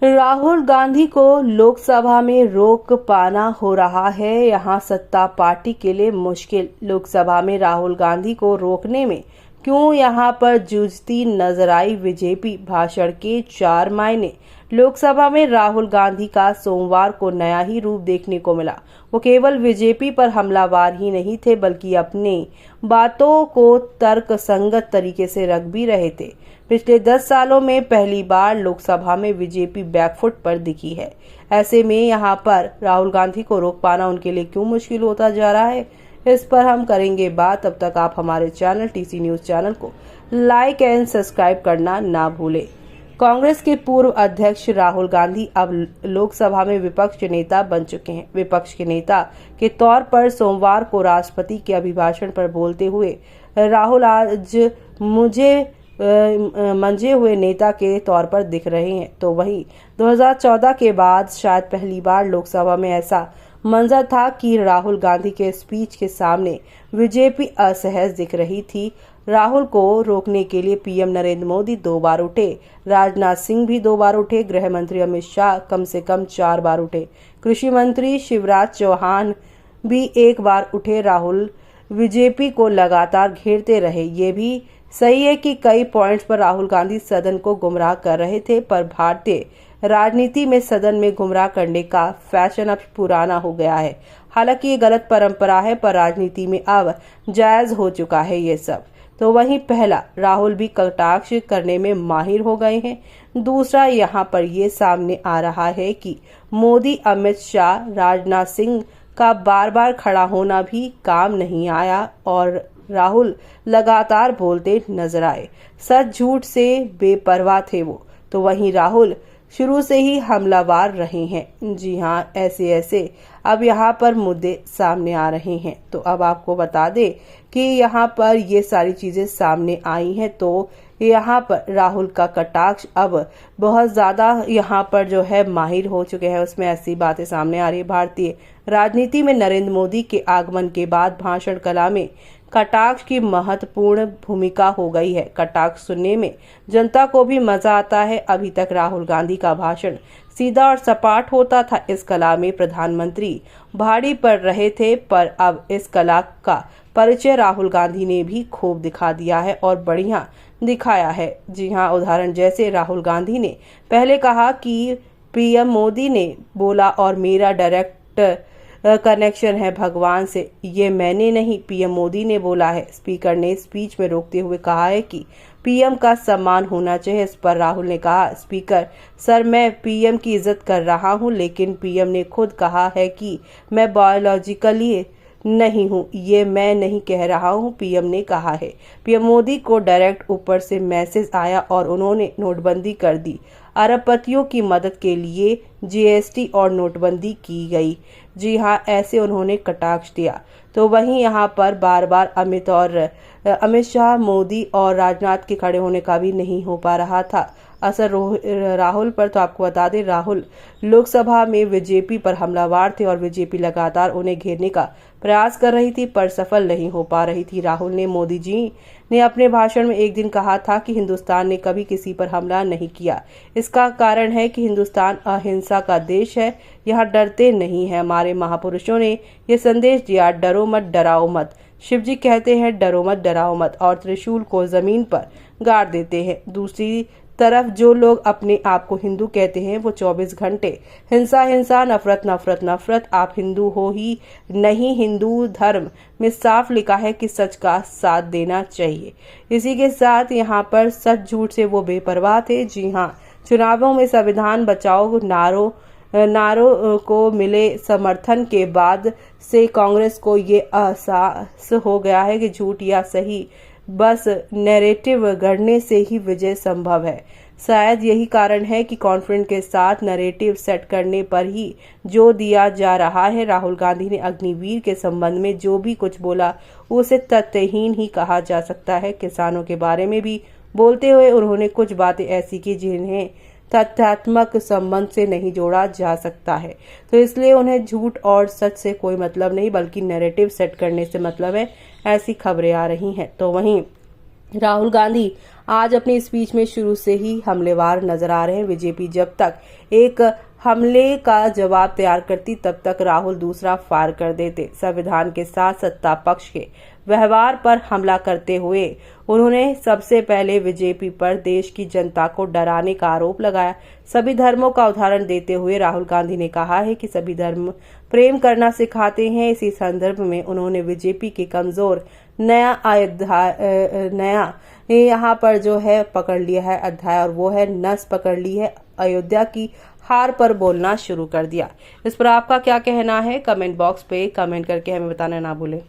राहुल गांधी को लोकसभा में रोक पाना हो रहा है यहां सत्ता पार्टी के लिए मुश्किल। लोकसभा में राहुल गांधी को रोकने में क्यों यहां पर जूझती नजर आई बीजेपी। भाषण के 4 मायने। लोकसभा में राहुल गांधी का सोमवार को नया ही रूप देखने को मिला। वो केवल बीजेपी पर हमलावर ही नहीं थे बल्कि अपने बातों को तर्कसंगत तरीके से रख भी रहे थे। पिछले 10 सालों में पहली बार लोकसभा में बीजेपी बैकफुट पर दिखी है। ऐसे में यहां पर राहुल गांधी को रोक पाना उनके लिए क्यों मुश्किल होता जा रहा है, इस पर हम करेंगे बात। तब तक आप हमारे चैनल टीसी न्यूज चैनल को लाइक एंड सब्सक्राइब करना ना भूलें। कांग्रेस के पूर्व अध्यक्ष राहुल गांधी अब लोकसभा में विपक्ष के नेता बन चुके हैं। विपक्ष के नेता के तौर पर सोमवार को राष्ट्रपति के अभिभाषण पर बोलते हुए राहुल आज मुझे मंझे हुए नेता के तौर पर दिख रहे हैं। तो वहीं 2014 के बाद शायद पहली बार लोकसभा में ऐसा मंजर था कि राहुल गांधी के स्पीच के सामने बीजेपी असहज दिख रही थी। राहुल को रोकने के लिए पीएम नरेंद्र मोदी 2 बार उठे, राजनाथ सिंह भी 2 बार उठे, गृह मंत्री अमित शाह कम से कम 4 बार उठे, कृषि मंत्री शिवराज चौहान भी 1 बार उठे। राहुल बीजेपी को लगातार घेरते रहे। ये भी सही है कि कई पॉइंट्स पर राहुल गांधी सदन को गुमराह कर रहे थे, पर भारतीय राजनीति में सदन में गुमराह करने का फैशन अब पुराना हो गया है। हालांकि ये गलत परंपरा है, पर राजनीति में अब जायज हो चुका है ये सब। तो वहीं पहला, राहुल भी कटाक्ष करने में माहिर हो गए हैं। दूसरा, यहाँ पर ये सामने आ रहा है कि मोदी, अमित शाह, राजनाथ सिंह का बार बार खड़ा होना भी काम नहीं आया और राहुल लगातार बोलते नजर आए। सच झूठ से बेपरवाह थे वो। तो वहीं राहुल शुरू से ही हमलावर रहे हैं। जी हाँ, ऐसे अब यहाँ पर मुद्दे सामने आ रहे हैं। तो अब आपको बता दें कि यहाँ पर ये सारी चीजें सामने आई हैं। तो यहाँ पर राहुल का कटाक्ष अब बहुत ज्यादा यहाँ पर जो है माहिर हो चुके हैं। उसमें ऐसी बातें सामने आ रही है। भारतीय राजनीति में नरेंद्र मोदी के आगमन के बाद भाषण कला में कटाक्ष की महत्वपूर्ण भूमिका हो गई है। कटाक्ष सुनने में जनता को भी मजा आता है। अभी तक राहुल गांधी का भाषण सीधा और सपाट होता था। इस कला में प्रधानमंत्री भारी पड़ रहे थे, पर अब इस कला का परिचय राहुल गांधी ने भी खूब दिखा दिया है और बढ़िया दिखाया है। जी हाँ, उदाहरण जैसे राहुल गांधी ने पहले कहा कि पीएम मोदी ने बोला और मेरा डायरेक्ट कनेक्शन है भगवान से, ये मैंने नहीं, पीएम मोदी ने बोला है। स्पीकर ने स्पीच में रोकते हुए कहा है कि पीएम का सम्मान होना चाहिए। इस पर राहुल ने कहा, स्पीकर सर, मैं पीएम की इज्जत कर रहा हूं, लेकिन पीएम ने खुद कहा है कि मैं बायोलॉजिकली नहीं हूं, ये मैं नहीं कह रहा हूं, पीएम ने कहा है। पीएम मोदी को डायरेक्ट ऊपर से मैसेज आया और उन्होंने नोटबंदी कर दी। अरबपतियों की मदद के लिए जीएसटी और नोटबंदी की गई। जी हाँ, ऐसे उन्होंने कटाक्ष दिया। तो वहीं यहाँ पर बार बार अमित शाह, मोदी और राजनाथ के खड़े होने का भी नहीं हो पा रहा था असर राहुल पर। तो आपको बता दें, राहुल लोकसभा में बीजेपी पर हमलावर थे और बीजेपी लगातार उन्हें घेरने का प्रयास कर रही थी, पर सफल नहीं हो पा रही थी। राहुल ने मोदी जी ने अपने भाषण में एक दिन कहा था कि हिंदुस्तान ने कभी किसी पर हमला नहीं किया। इसका कारण है कि हिंदुस्तान अहिंसा का देश है, यहाँ डरते नहीं है। हमारे महापुरुषों ने ये संदेश दिया, डरो मत, डराओ मत। शिव जी कहते हैं डरो मत, डराओ मत, और त्रिशूल को जमीन पर गाड़ देते हैं। दूसरी तरफ जो लोग अपने आप को हिंदू कहते हैं वो 24 घंटे हिंसा हिंसा, नफरत नफरत नफरत। आप हिंदू हो ही नहीं, हिंदू धर्म में साफ लिखा है कि सच का साथ देना चाहिए। इसी के साथ यहाँ पर सच झूठ से वो बेपरवाह थे। जी हाँ, चुनावों में संविधान बचाओ नारों को मिले समर्थन के बाद से कांग्रेस को ये एहसास हो गया है कि झूठ या सही, बस नैरेटिव गढ़ने से ही विजय संभव है। शायद यही कारण है कि कॉन्फिडेंस के साथ नैरेटिव सेट करने पर ही जो दिया जा रहा है। राहुल गांधी ने अग्निवीर के संबंध में जो भी कुछ बोला उसे तथ्यहीन ही कहा जा सकता है। किसानों के बारे में भी बोलते हुए उन्होंने कुछ बातें ऐसी की जिन्हें तथ्यात्मक संबंध से नहीं जोड़ा जा सकता है। तो इसलिए उन्हें झूठ और सच से कोई मतलब नहीं, बल्कि नैरेटिव सेट करने से मतलब है। ऐसी खबरें आ रही हैं। तो वहीं राहुल गांधी आज अपनी स्पीच में शुरू से ही हमलेवार नजर आ रहे हैं। बीजेपी जब तक एक हमले का जवाब तैयार करती तब तक राहुल दूसरा फायर कर देते। संविधान के साथ सत्ता पक्ष के व्यवहार पर हमला करते हुए उन्होंने सबसे पहले बीजेपी पर देश की जनता को डराने का आरोप लगाया। सभी धर्मों का उदाहरण देते हुए राहुल गांधी ने कहा है कि सभी धर्म प्रेम करना सिखाते हैं। इसी संदर्भ में उन्होंने बीजेपी के कमजोर नया यहाँ पर जो है पकड़ लिया है अध्याय, और वो है नस पकड़ ली है अयोध्या की हार पर बोलना शुरू कर दिया। इस पर आपका क्या कहना है? कमेंट बॉक्स पे कमेंट करके हमें बताना ना भूलें।